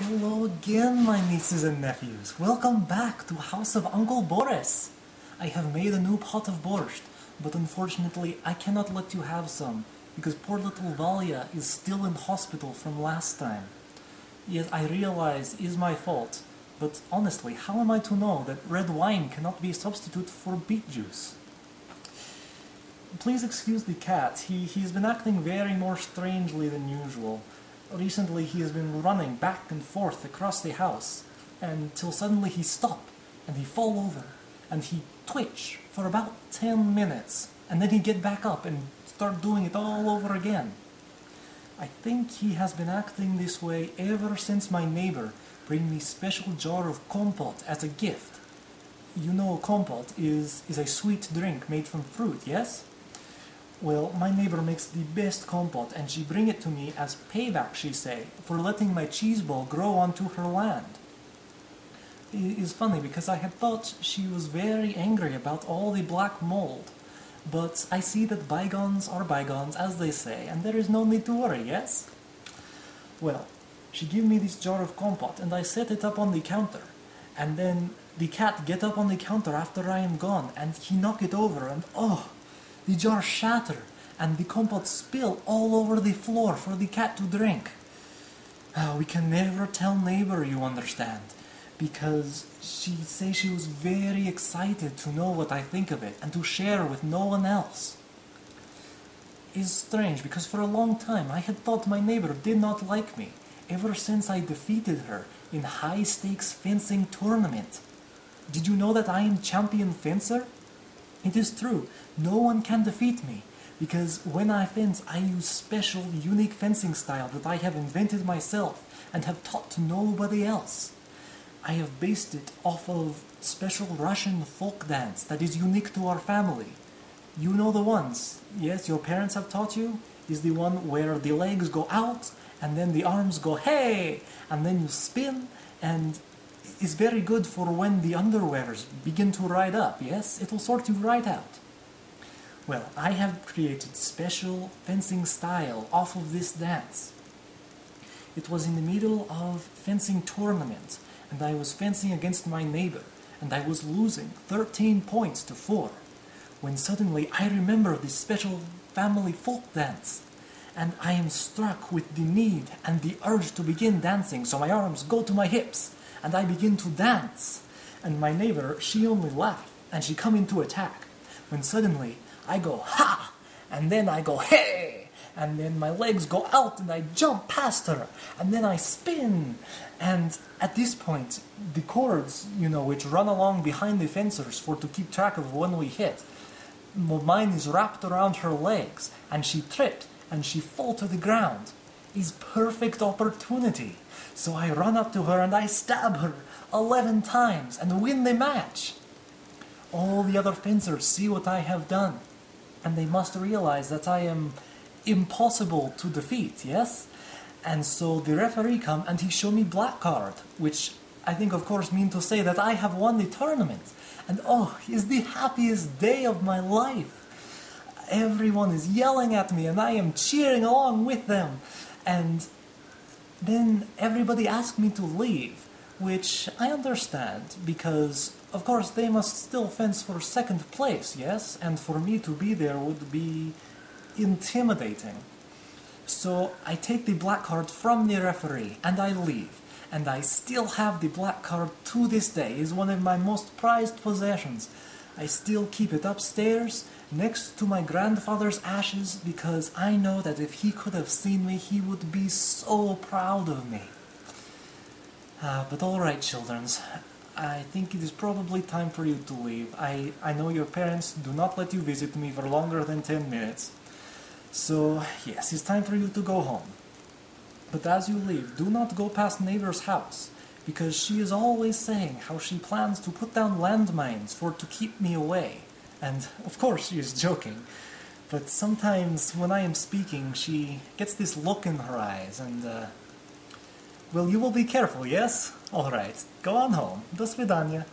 Hello again, my nieces and nephews. Welcome back to House of Uncle Boris. I have made a new pot of borscht, but unfortunately I cannot let you have some, because poor little Valia is still in hospital from last time. Yes, I realize it is my fault, but honestly, how am I to know that red wine cannot be a substitute for beet juice? Please excuse the cat. He's been acting very more strangely than usual. Recently he has been running back and forth across the house, until suddenly he stop, and he fall over, and he twitch for about 10 minutes, and then he get back up and start doing it all over again. I think he has been acting this way ever since my neighbor bring me special jar of compote as a gift. You know compote is a sweet drink made from fruit, yes? Well, my neighbor makes the best compote, and she bring it to me as payback, she say, for letting my cheese ball grow onto her land. It is funny, because I had thought she was very angry about all the black mold, but I see that bygones are bygones, as they say, and there is no need to worry, yes? Well, she give me this jar of compote, and I set it up on the counter, and then the cat get up on the counter after I am gone, and he knock it over, and oh! The jar shatter, and the compote spill all over the floor for the cat to drink. We can never tell neighbor, you understand, because she say she was very excited to know what I think of it, and to share with no one else. It's strange, because for a long time I had thought my neighbor did not like me, ever since I defeated her in high-stakes fencing tournament. Did you know that I am champion fencer? It is true, no one can defeat me, because when I fence I use special, unique fencing style that I have invented myself and have taught to nobody else. I have based it off of special Russian folk dance that is unique to our family. You know the ones, yes, your parents have taught you? Is the one where the legs go out, and then the arms go hey, and then you spin, and is very good for when the underwears begin to ride up, yes? It will sort you right out. Well, I have created special fencing style off of this dance. It was in the middle of fencing tournament, and I was fencing against my neighbor, and I was losing 13 points to 4, when suddenly I remember this special family folk dance, and I am struck with the need and the urge to begin dancing, so my arms go to my hips, and I begin to dance, and my neighbor, she only laughed, and she come into attack, when suddenly I go ha, and then I go hey, and then my legs go out, and I jump past her, and then I spin, and at this point, the cords, which run along behind the fencers to keep track of when we hit, mine is wrapped around her legs, and she tripped, and she fall to the ground. It's perfect opportunity. So I run up to her and I stab her 11 times and win the match. All the other fencers see what I have done, and they must realize that I am impossible to defeat, yes? And so the referee come and he show me black card, which I think of course mean to say that I have won the tournament. And oh, it's the happiest day of my life. Everyone is yelling at me and I am cheering along with them. And then everybody asked me to leave, which I understand, because, of course, they must still fence for second place, yes? And for me to be there would be intimidating. So I take the black card from the referee, and I leave. And I still have the black card to this day. It's one of my most prized possessions. I still keep it upstairs, next to my grandfather's ashes, because I know that if he could have seen me, he would be so proud of me. But alright, childrens, I think it is probably time for you to leave. I know your parents do not let you visit me for longer than 10 minutes. So, yes, it's time for you to go home. But as you leave, do not go past neighbor's house, because she is always saying how she plans to put down landmines to keep me away. And, of course, she is joking, but sometimes when I am speaking, she gets this look in her eyes, and, well, you will be careful, yes? Alright, go on home. До свидания.